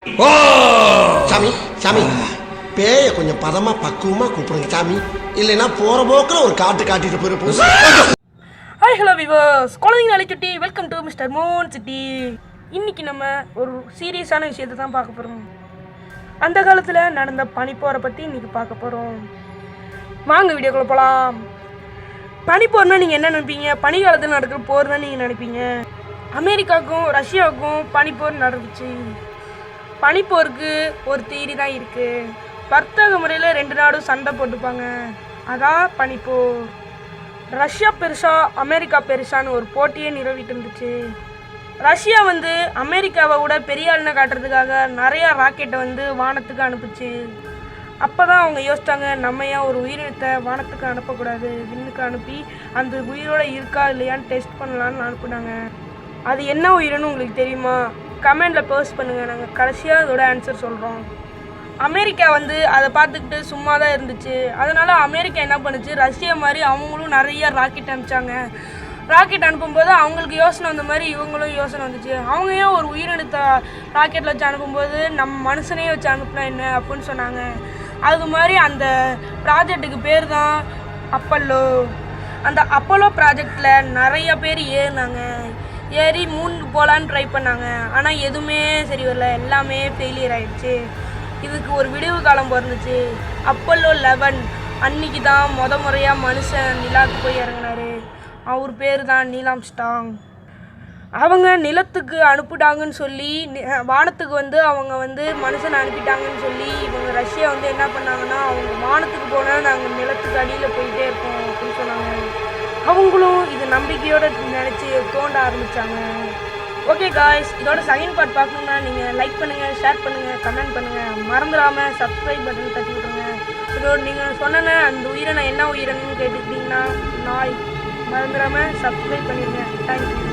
ஓ சாமி சாமி பேய கொஞ்சம் பதமா பக்குவமா கூப்பிடுங்க சாமி, இல்லைன்னா போற போக்கில் ஒரு காட்டு காட்டிட்டு போயிருப்போம். ஹாய் ஹலோ விவர்ஸ், குழந்தைங்க அழைச்சுட்டி welcome to Mister Mon City. இன்னைக்கு நம்ம ஒரு சீரியஸான விஷயத்தை தான் பார்க்க போகிறோம். அந்த காலத்தில் நடந்த பனிப்போரை பற்றி இன்னைக்கு பார்க்க போகிறோம். வாங்க வீடியோக்குள்ள போகலாம். பனிப்போர்னா நீங்கள் என்ன நினைப்பீங்க? பனிக்காலத்தில் நடக்கிற போர் தான் நீங்கள் நினைப்பீங்க. அமெரிக்காவுக்கும் ரஷ்யாவுக்கும் பனிப்போர் நடந்துச்சு. பனிப்போருக்கு ஒரு தியரி தான் இருக்குது. வர்த்தக முறையில் ரெண்டு நாடும் சண்டை போட்டுப்பாங்க, அதான் பனிப்போர். ரஷ்யா பெருசா அமெரிக்கா பெருசான்னு ஒரு போட்டியே நிறுவிட்டு இருந்துச்சு. ரஷ்யா அமெரிக்காவை விட பெரிய ஆளுன்னு காட்டுறதுக்காக நிறையா ராக்கெட்டை வானத்துக்கு அனுப்புச்சு. அப்போ தான் அவங்க யோசிச்சாங்க, நம்ம ஏன் ஒரு உயிரினத்தை வானத்துக்கு அனுப்பக்கூடாது, விண்ணுக்கு அனுப்பி அந்த உயிரோடு இருக்கா இல்லையான்னு டெஸ்ட் பண்ணலான்னு அனுப்புனாங்க. அது என்ன உயிரினு உங்களுக்கு தெரியுமா? கமெண்டில் போஸ்ட் பண்ணுங்கள், நாங்கள் கடைசியாக அதோட ஆன்சர் சொல்கிறோம். அமெரிக்கா அதை பார்த்துக்கிட்டு சும்மா தான் இருந்துச்சு. அதனால் அமெரிக்கா என்ன பண்ணுச்சு, ரஷ்யா மாதிரி அவங்களும் நிறைய ராக்கெட் அனுப்பிச்சாங்க. ராக்கெட் அனுப்பும்போது அவங்களுக்கு யோசனை வந்த மாதிரி இவங்களும் யோசனை வந்துச்சு. அவங்க ஏன் ஒரு உயிரினத்தை ராக்கெட்டில் வச்சு அனுப்பும்போது நம்ம மனுஷனையே வச்சு அனுப்புனா என்ன அப்படின்னு சொன்னாங்க. அது மாதிரி அந்த ப்ராஜெக்டுக்கு பேர் தான் அப்பல்லோ. அந்த அப்பல்லோ ப்ராஜெக்டில் நிறைய பேர் ஏறினாங்க. ஏறி மூணுக்கு போகலான்னு ட்ரை பண்ணாங்க. ஆனால் எதுவுமே சரி வரல, எல்லாமே ஃபெயிலியர் ஆகிடுச்சு. இதுக்கு ஒரு விடிவு காலம் பிறந்துச்சு. அப்பல்லோ 11 அன்னைக்கு தான் முறையாக மனுஷன் நிலாவுக்கு போய் இறங்கினார். அவர் பேர் தான் நீல் ஆம்ஸ்ட்ராங். அவங்க நிலத்துக்கு அனுப்பிட்டாங்கன்னு சொல்லி வானத்துக்கு அவங்க மனுஷனை அனுப்பிட்டாங்கன்னு சொல்லி இவங்க ரஷ்யா என்ன பண்ணாங்கன்னா, அவங்க வானத்துக்கு போனால் நாங்கள் நிலத்துக்கு அடியில் போயிட்டே இருக்கோம் அப்படின்னு சொன்னாங்க. அவங்களும் இது நம்பிக்கையோடு நினச்சி தோண்ட ஆரம்பித்தாங்க. ஓகே காய்ஸ், இதோட செகண்ட் பார்ட் பார்க்கணுன்னா நீங்கள் லைக் பண்ணுங்கள், ஷேர் பண்ணுங்கள், கமெண்ட் பண்ணுங்கள். மறந்துடாமல் சப்ஸ்கிரைப் பட்டன் தட்டி விட்ருங்க. இதோட நீங்கள் சொன்ன அந்த உயிரினம் என்ன உயிரினம்னு கேட்டுக்கிட்டிங்கன்னா நாய். மறந்துடாமல் சப்ஸ்கிரைப் பண்ணிடுங்க. தேங்க்யூ.